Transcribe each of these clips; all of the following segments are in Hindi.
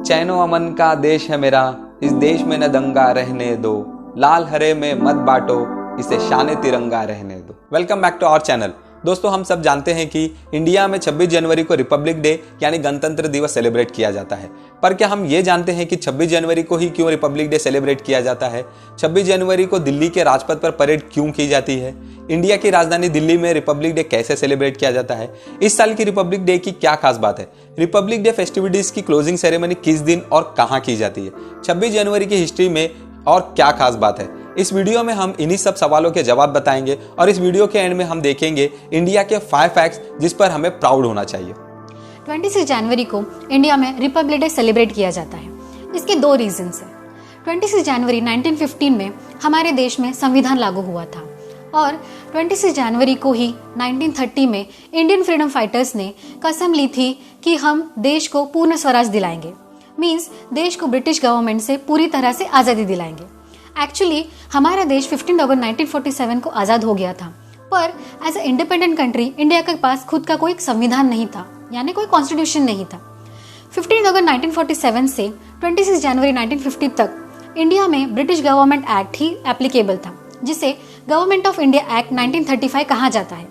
चैनो अमन का देश है मेरा, इस देश में न दंगा रहने दो, लाल हरे में मत बांटो, इसे शान तिरंगा रहने दो। Welcome back to our channel. दोस्तों, हम सब जानते हैं कि इंडिया में 26 जनवरी को रिपब्लिक डे यानी गणतंत्र दिवस सेलिब्रेट किया जाता है। पर क्या हम ये जानते हैं कि 26 जनवरी को ही क्यों रिपब्लिक डे सेलिब्रेट किया जाता है? 26 जनवरी को दिल्ली के राजपथ पर परेड क्यों की जाती है? इंडिया की राजधानी दिल्ली में रिपब्लिक डे कैसे सेलिब्रेट किया जाता है? इस साल की रिपब्लिक डे की क्या खास बात है? रिपब्लिक डे फेस्टिविटीज की क्लोजिंग सेरेमनी किस दिन और कहाँ की जाती है? 26 जनवरी की हिस्ट्री में और क्या खास बात है? इस वीडियो में हम इन्हीं सब सवालों के जवाब बताएंगे और इस वीडियो के एंड में हम देखेंगे इंडिया के 5 फैक्ट्स जिस पर हमें प्राउड होना चाहिए। 26 जनवरी को इंडिया में रिपब्लिक डे सेलिब्रेट किया जाता है। इसके 2 रीजंस हैं। 26 जनवरी 1915 में हमारे देश में संविधान लागू हुआ था और 26 जनवरी को ही 1930 में इंडियन फ्रीडम फाइटर्स ने कसम ली थी कि हम देश को पूर्ण स्वराज दिलाएंगे। मींस देश को ब्रिटिश गवर्नमेंट से पूरी तरह से आज़ादी दिलाएंगे। एक्चुअली हमारा देश 15 अगस्त 1947 को आज़ाद हो गया था, पर as a independent country India के पास खुद का कोई संविधान नहीं था, यानी कोई कॉन्स्टिट्यूशन नहीं था। 15 अगस्त 1947 से 26 जनवरी 1950 तक इंडिया में ब्रिटिश गवर्नमेंट एक्ट ही एप्लीकेबल था, जिसे गवर्नमेंट ऑफ इंडिया एक्ट 1935 कहा जाता है।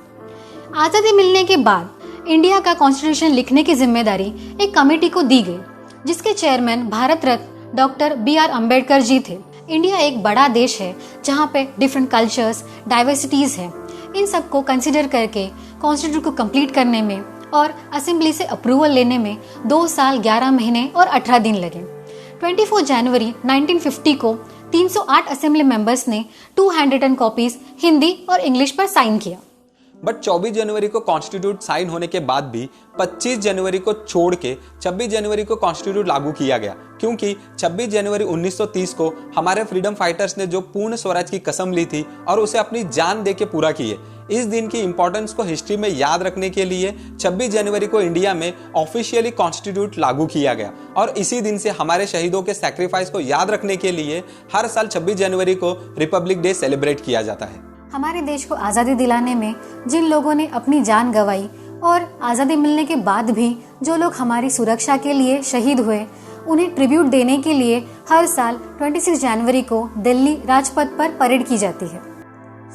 आज़ादी मिलने के बाद इंडिया का कॉन्स्टिट्यूशन लिखने की जिम्मेदारी एक कमेटी को दी गई, जिसके chairman Bharat Ratna doctor BR Ambedkar ji थे। इंडिया एक बड़ा देश है जहाँ पे डिफरेंट कल्चर्स, डाइवर्सिटीज है। इन सब को कंसिडर करके कॉन्स्टिट्यूशन को कंप्लीट करने में और असेंबली से अप्रूवल लेने में 2 साल 11 महीने और 18 दिन लगे। 24 जनवरी 1950 को 308 असेंबली मेंबर्स ने 200 कॉपीज हिंदी और इंग्लिश पर साइन किया। बट 24 जनवरी को कॉन्स्टिट्यूट साइन होने के बाद भी 25 जनवरी को छोड़ के 26 जनवरी को कॉन्स्टिट्यूट लागू किया गया, क्योंकि 26 जनवरी 1930 को हमारे फ्रीडम फाइटर्स ने जो पूर्ण स्वराज की कसम ली थी और उसे अपनी जान दे के पूरा किए। इस दिन की इंपॉर्टेंस को हिस्ट्री में याद रखने के लिए 26 जनवरी को इंडिया में ऑफिशियली कॉन्स्टिट्यूट लागू किया गया और इसी दिन से हमारे शहीदों के सैक्रिफाइस को याद रखने के लिए हर साल 26 जनवरी को रिपब्लिक डे सेलिब्रेट किया जाता है। हमारे देश को आज़ादी दिलाने में जिन लोगों ने अपनी जान गंवाई और आज़ादी मिलने के बाद भी जो लोग हमारी सुरक्षा के लिए शहीद हुए, उन्हें ट्रिब्यूट देने के लिए हर साल 26 जनवरी को दिल्ली राजपथ पर परेड की जाती है।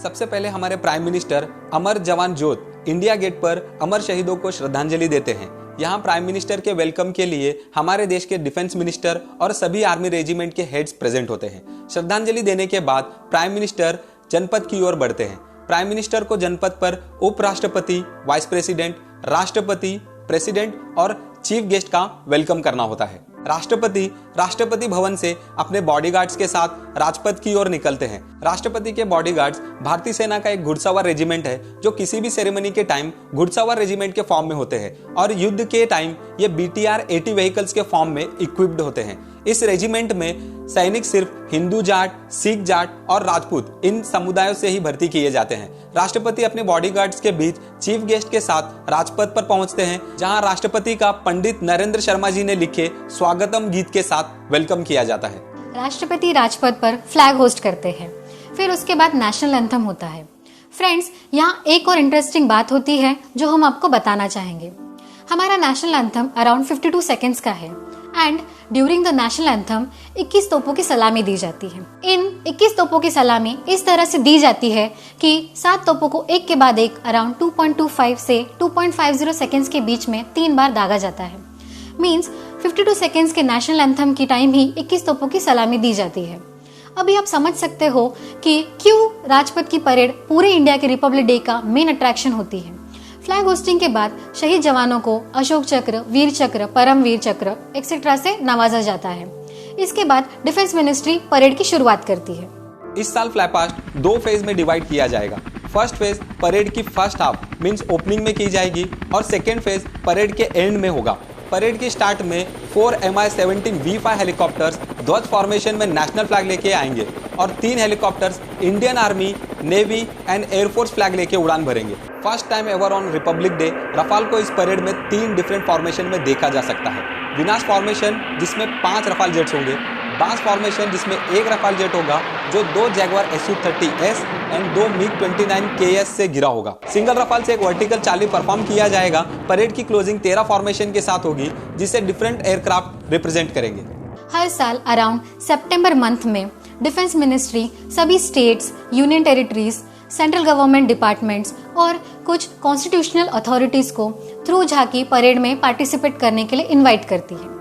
सबसे पहले हमारे प्राइम मिनिस्टर अमर जवान ज्योत इंडिया गेट पर अमर शहीदों को श्रद्धांजलि देते हैं। यहाँ प्राइम मिनिस्टर के वेलकम के लिए हमारे देश के डिफेंस मिनिस्टर और सभी आर्मी रेजिमेंट के हेड्स प्रेजेंट होते हैं। श्रद्धांजलि देने के बाद प्राइम मिनिस्टर जनपद की ओर बढ़ते हैं। प्राइम मिनिस्टर को जनपद पर उपराष्ट्रपति, वाइस प्रेसिडेंट, राष्ट्रपति, प्रेसिडेंट और चीफ गेस्ट का वेलकम करना होता है। राष्ट्रपति भवन से अपने बॉडीगार्ड्स के साथ राजपथ की ओर निकलते हैं। राष्ट्रपति के बॉडीगार्ड्स भारतीय सेना का एक घुड़सवार रेजिमेंट है जो किसी भी सेरेमनी के टाइम घुड़सवार रेजिमेंट के फॉर्म में होते हैं और युद्ध के टाइम ये BTR 80 व्हीकल्स के फॉर्म में इक्विप्ड होते हैं। इस रेजिमेंट में सैनिक सिर्फ हिंदू जाट, सिख जाट और राजपूत इन समुदायों से ही भर्ती किए जाते हैं। राष्ट्रपति अपने बॉडीगार्ड्स के बीच चीफ गेस्ट के साथ राजपथ पर पहुंचते हैं, जहां राष्ट्रपति का पंडित नरेंद्र शर्मा जी ने लिखे स्वागतम गीत के साथ वेलकम किया जाता है। राष्ट्रपति राजपथ पर फ्लैग होस्ट करते हैं। फिर उसके बाद नेशनल एंथम होता है। फ्रेंड्स, यहाँ एक और इंटरेस्टिंग बात होती है जो हम आपको बताना चाहेंगे। हमारा नेशनल एंथम अराउंड 52 सेकेंड्स का है and during the national anthem 21 तोपों की सलामी दी जाती है। इन 21 तोपों की सलामी इस तरह से दी जाती है कि 7 तोपों को एक के बाद एक अराउंड 2.25 से 2.50 सेकेंड्स के बीच में 3 बार दागा जाता है। मींस 52 सेकेंड्स के नेशनल एंथम की टाइम ही 21 तोपों की सलामी दी जाती है। अभी आप समझ सकते हो कि क्यों राजपथ की परेड पूरे इंडिया के रिपब्लिक डे का मेन अट्रैक्शन होती है। फ्लैग होस्टिंग के बाद शहीद जवानों को अशोक चक्र, वीर चक्र, परमवीर चक्र एक्सेट्रा से नवाजा जाता है। इसके बाद डिफेंस मिनिस्ट्री परेड की शुरुआत करती है। इस साल फ्लाई पास्ट 2 फेज में डिवाइड किया जाएगा। फर्स्ट फेज परेड की फर्स्ट हाफ मींस ओपनिंग में की जाएगी और सेकेंड फेज परेड के एंड में होगा। परेड की स्टार्ट में 4 Mi-17 V5 हेलीकॉप्टर्स ध्वज फॉर्मेशन में नेशनल फ्लैग लेके आएंगे और 3 helicopters Indian army, navy and air force flag लेके उड़ान भरेंगे। First time ever on Republic day Rafale को इस परेड में 3 डिफरेंट फॉर्मेशन में देखा जा सकता है। विनाश फॉर्मेशन जिसमें 5 रफाल जेट्स होंगे, बास फॉर्मेशन जिसमें एक रफाल जेट होगा जो 2 Jaguar SU-30S and 2 MiG-29 KS से घिरा होगा। सिंगल रफाल से एक वर्टिकल चाली परफॉर्म किया जाएगा। परेड की क्लोजिंग 13 फॉर्मेशन के साथ होगी जिसे डिफरेंट एयरक्राफ्ट रिप्रेजेंट करेंगे। हर साल अराउंड सितंबर मंथ में डिफेंस मिनिस्ट्री सभी states, union territories, central government departments और कुछ कॉन्स्टिट्यूशनल अथॉरिटीज को थ्रू झांकी परेड में पार्टिसिपेट करने के लिए इनवाइट करती है।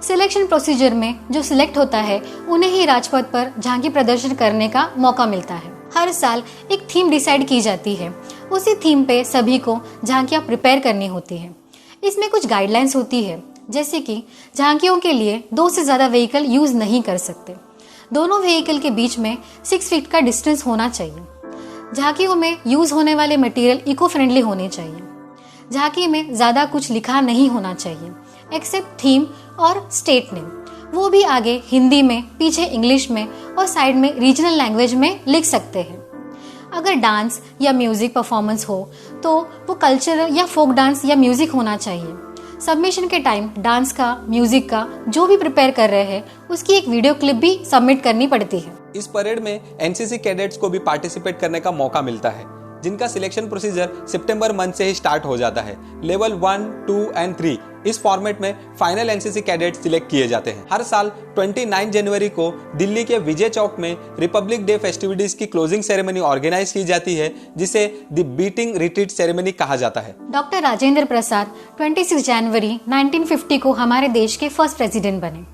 सिलेक्शन प्रोसीजर में जो सिलेक्ट होता है उन्हें ही राजपथ पर झांकी प्रदर्शन करने का मौका मिलता है। हर साल एक थीम डिसाइड की जाती है, उसी थीम पे सभी को झांकियां प्रिपेयर करनी होती है। इसमें कुछ गाइडलाइंस होती है, जैसे कि झांकियों के लिए 2 से ज्यादा व्हीकल यूज नहीं कर सकते, दोनों व्हीकल के बीच में 6 फीट का डिस्टेंस होना चाहिए, झांकियों में यूज होने वाले मटेरियल इको फ्रेंडली होने चाहिए, झांकी में ज्यादा कुछ लिखा नहीं होना चाहिए एक्सेप्ट थीम और स्टेट नेम, वो भी आगे हिंदी में, पीछे इंग्लिश में और साइड में रीजनल लैंग्वेज में लिख सकते हैं। अगर डांस या म्यूजिक परफॉर्मेंस हो तो वो कल्चरल या फोक डांस या म्यूजिक होना चाहिए। सबमिशन के टाइम डांस का, म्यूजिक का जो भी प्रिपेयर कर रहे हैं उसकी एक वीडियो क्लिप भी सबमिट करनी पड़ती है। इस परेड में एनसीसी कैडेट्स को भी पार्टिसिपेट करने का मौका मिलता है, जिनका सिलेक्शन प्रोसीजर सितंबर मंथ से ही स्टार्ट हो जाता है। लेवल 1, 2 एंड 3 इस फॉर्मेट में फाइनल एनसीसी कैडेट्स सिलेक्ट किए जाते हैं। हर साल 29 जनवरी को दिल्ली के विजय चौक में रिपब्लिक डे फेस्टिविटीज की क्लोजिंग सेरेमनी ऑर्गेनाइज की जाती है, जिसे द बीटिंग रिट्रीट सेरेमनी कहा जाता है। डॉक्टर राजेंद्र प्रसाद 26 जनवरी 1950 को हमारे देश के फर्स्ट प्रेसिडेंट बने।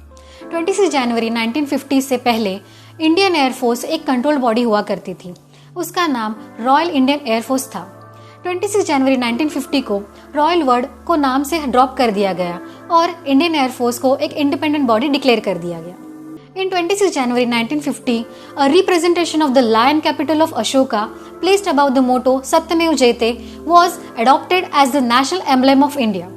26 जनवरी 1950 से पहले इंडियन एयरफोर्स एक कंट्रोल बॉडी हुआ करती थी, उसका नाम रॉयल इंडियन एयरफोर्स था। 26 जनवरी 1950 को रॉयल वर्ड को नाम से ड्रॉप कर दिया गया और इंडियन एयरफोर्स को एक इंडिपेंडेंट बॉडी डिक्लेयर कर दिया गया। इन 26 जनवरी 1950, a representation of the lion capital of Ashoka placed above the motto Satyameva Jayate was adopted as the national emblem of India.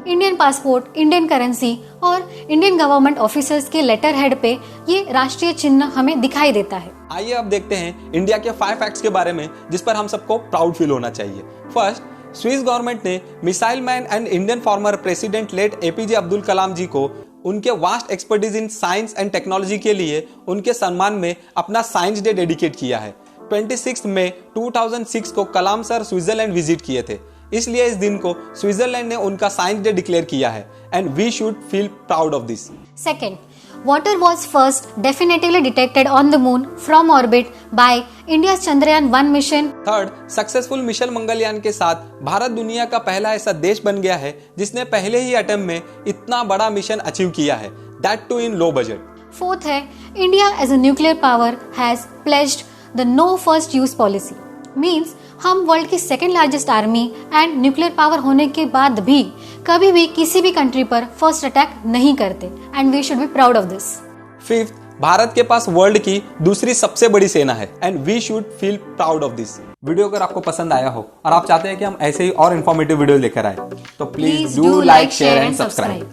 Indian passport, Indian currency और इंडियन गवर्नमेंट ऑफिसर्स के लेटर हेड पे ये राष्ट्रीय चिन्ह हमें दिखाई देता है। आइए अब देखते हैं इंडिया के 5 फैक्ट्स के बारे में जिस पर हम सबको प्राउड फील होना चाहिए। फर्स्ट, स्विस गवर्नमेंट ने missile man and Indian former president late APJ Abdul Kalam ji को उनके vast expertise in science and technology के लिए उनके सम्मान में अपना साइंस डे डेडिकेट किया है। 26 मई 2006 को कलाम सर स्विट्जरलैंड विजिट किए थे, इसलिए इस दिन को स्विट्जरलैंड ने उनका साइंस डे डिक्लेयर किया है and we should feel proud of this. Second, water was first definitively detected on the moon from orbit by India Chandrayaan 1 mission. Third, successful mission Mangalyaan के साथ भारत दुनिया का पहला ऐसा देश बन गया है जिसने पहले ही अटेम्प्ट में इतना बड़ा मिशन अचीव किया है, that to in low budget. Fourth है, India as a nuclear power has pledged the no first use policy. Means हम वर्ल्ड की second largest army and nuclear power होने के बाद भी कभी भी किसी भी कंट्री पर फर्स्ट अटैक नहीं करते and we should be proud of this. Fifth, Bharat के पास वर्ल्ड की दूसरी सबसे बड़ी सेना है and we should feel proud of this. Video अगर आपको पसंद आया हो और आप चाहते हैं कि हम ऐसे ही और इन्फॉर्मेटिव वीडियो लेकर आए तो please do like, share and subscribe.